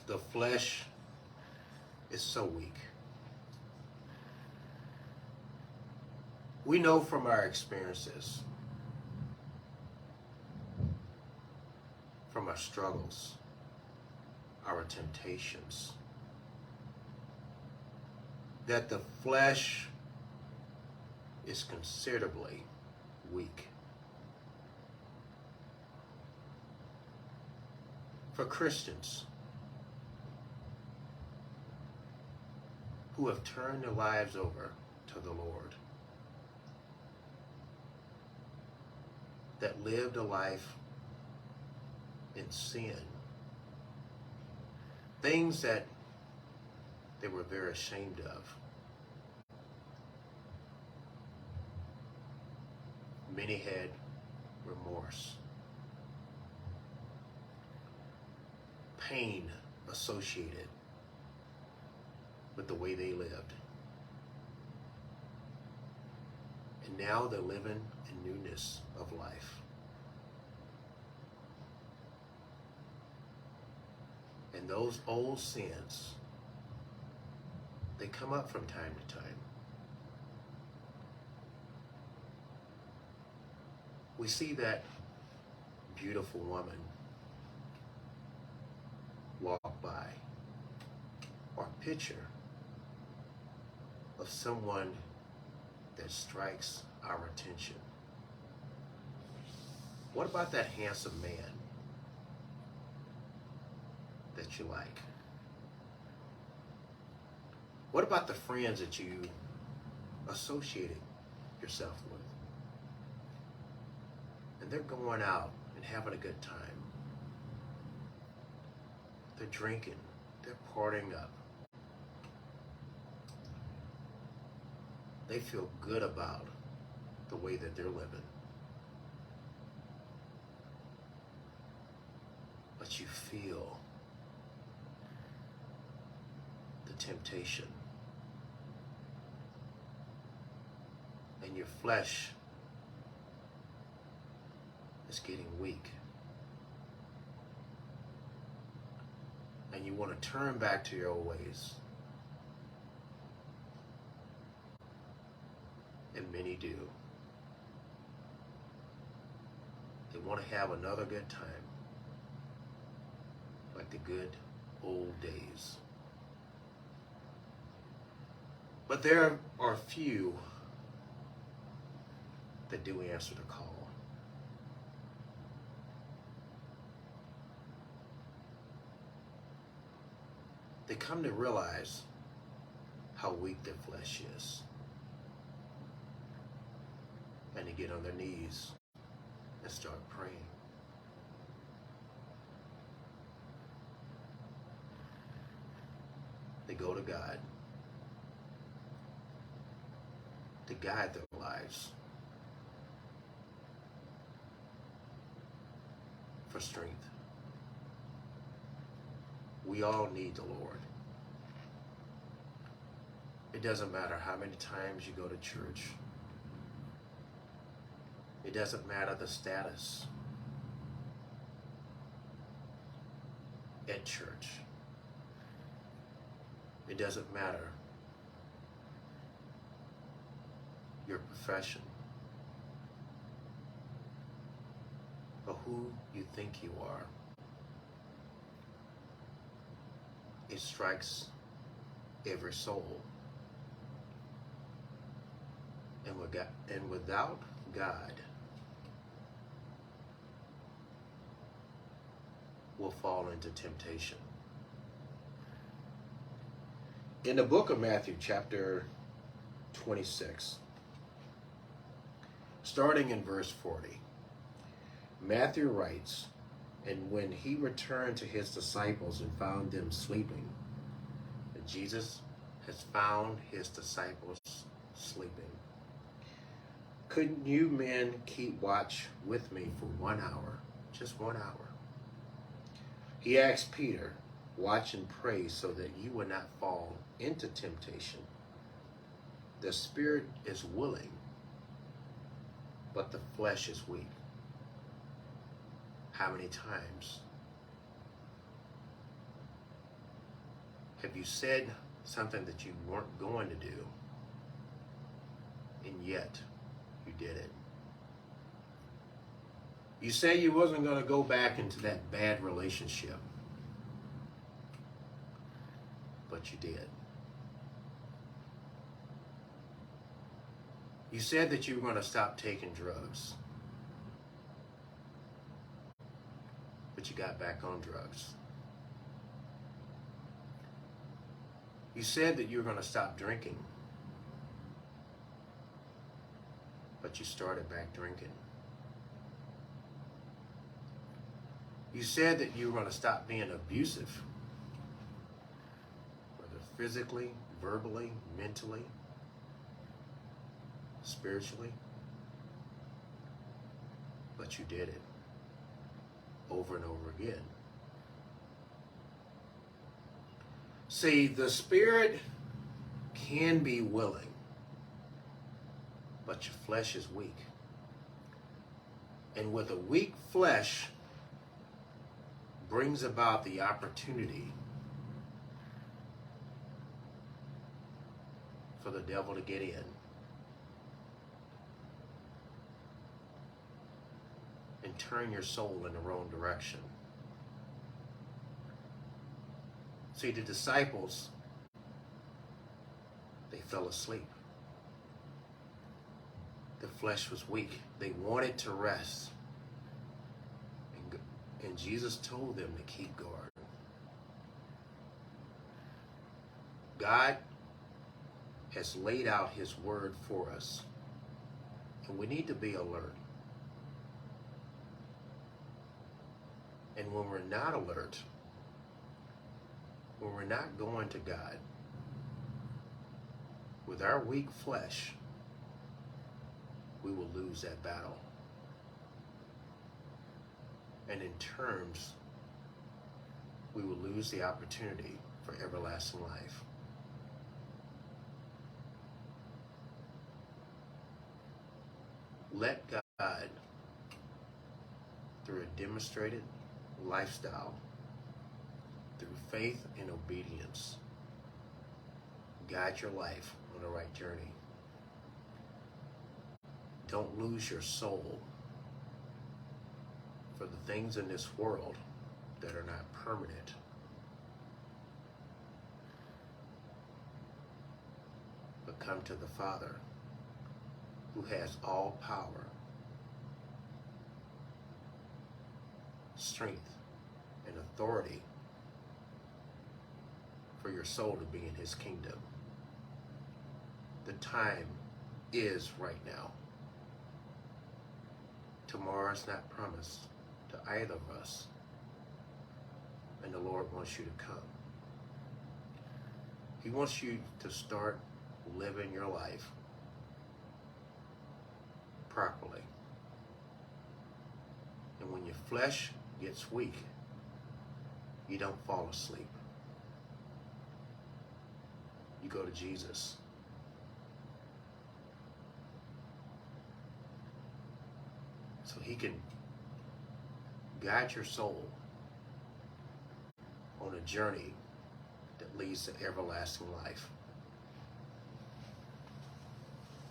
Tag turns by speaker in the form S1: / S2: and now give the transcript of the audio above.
S1: the flesh is so weak. We know from our experiences, from our struggles, our temptations, that the flesh is considerably weak. For Christians who have turned their lives over to the Lord, that lived a life in sin, things that they were very ashamed of. Many had remorse, pain associated with the way they lived. And now they're living in newness of life. And those old sins, they come up from time to time. We see that beautiful woman walk by, or a picture of someone that strikes our attention. What about that handsome man that you like? What about the friends that you associated yourself with? And they're going out and having a good time. They're drinking, they're partying up. They feel good about the way that they're living. But you feel the temptation. And your flesh is getting weak. And you want to turn back to your old ways. And many do. They want to have another good time, like the good old days. But there are few that do answer the call. They come to realize how weak their flesh is. And they get on their knees and start praying. They go to God to guide their lives for strength. We all need the Lord. It doesn't matter how many times you go to church. It doesn't matter the status at church. It doesn't matter your profession or who you think you are. It strikes every soul. And without God, we'll fall into temptation. In the book of Matthew, chapter 26, starting in verse 40, Matthew writes, "And when he returned to his disciples and found them sleeping," and Jesus has found his disciples sleeping, "Couldn't you men keep watch with me for 1 hour?" Just 1 hour. He asked Peter, "Watch and pray so that you will not fall into temptation. The spirit is willing, but the flesh is weak." How many times Have you said something that you weren't going to do, and yet you did it? You say you wasn't going to go back into that bad relationship, but you did. You said that you were going to stop taking drugs, but you got back on drugs. You said that you were going to stop drinking, but you started back drinking. You said that you were going to stop being abusive, whether physically, verbally, mentally, spiritually, but you did it over and over again. See, the spirit can be willing, but your flesh is weak. And with a weak flesh brings about the opportunity for the devil to get in and turn your soul in the wrong direction. See, the disciples, they fell asleep. The flesh was weak. They wanted to rest. And Jesus told them to keep guard. God has laid out his word for us, and we need to be alert. And when we're not alert, when we're not going to God, with our weak flesh, we will lose that battle. And in terms, we will lose the opportunity for everlasting life. Let God, through a demonstrated lifestyle, through faith and obedience, guide your life on the right journey. Don't lose your soul for the things in this world that are not permanent. But come to the Father, who has all power, strength, and authority for your soul to be in his kingdom. The time is right now. Tomorrow is not promised to either of us, and the Lord wants you to come. He wants you to start living your life properly. And when your flesh gets weak, you don't fall asleep. You go to Jesus. So he can guide your soul on a journey that leads to everlasting life.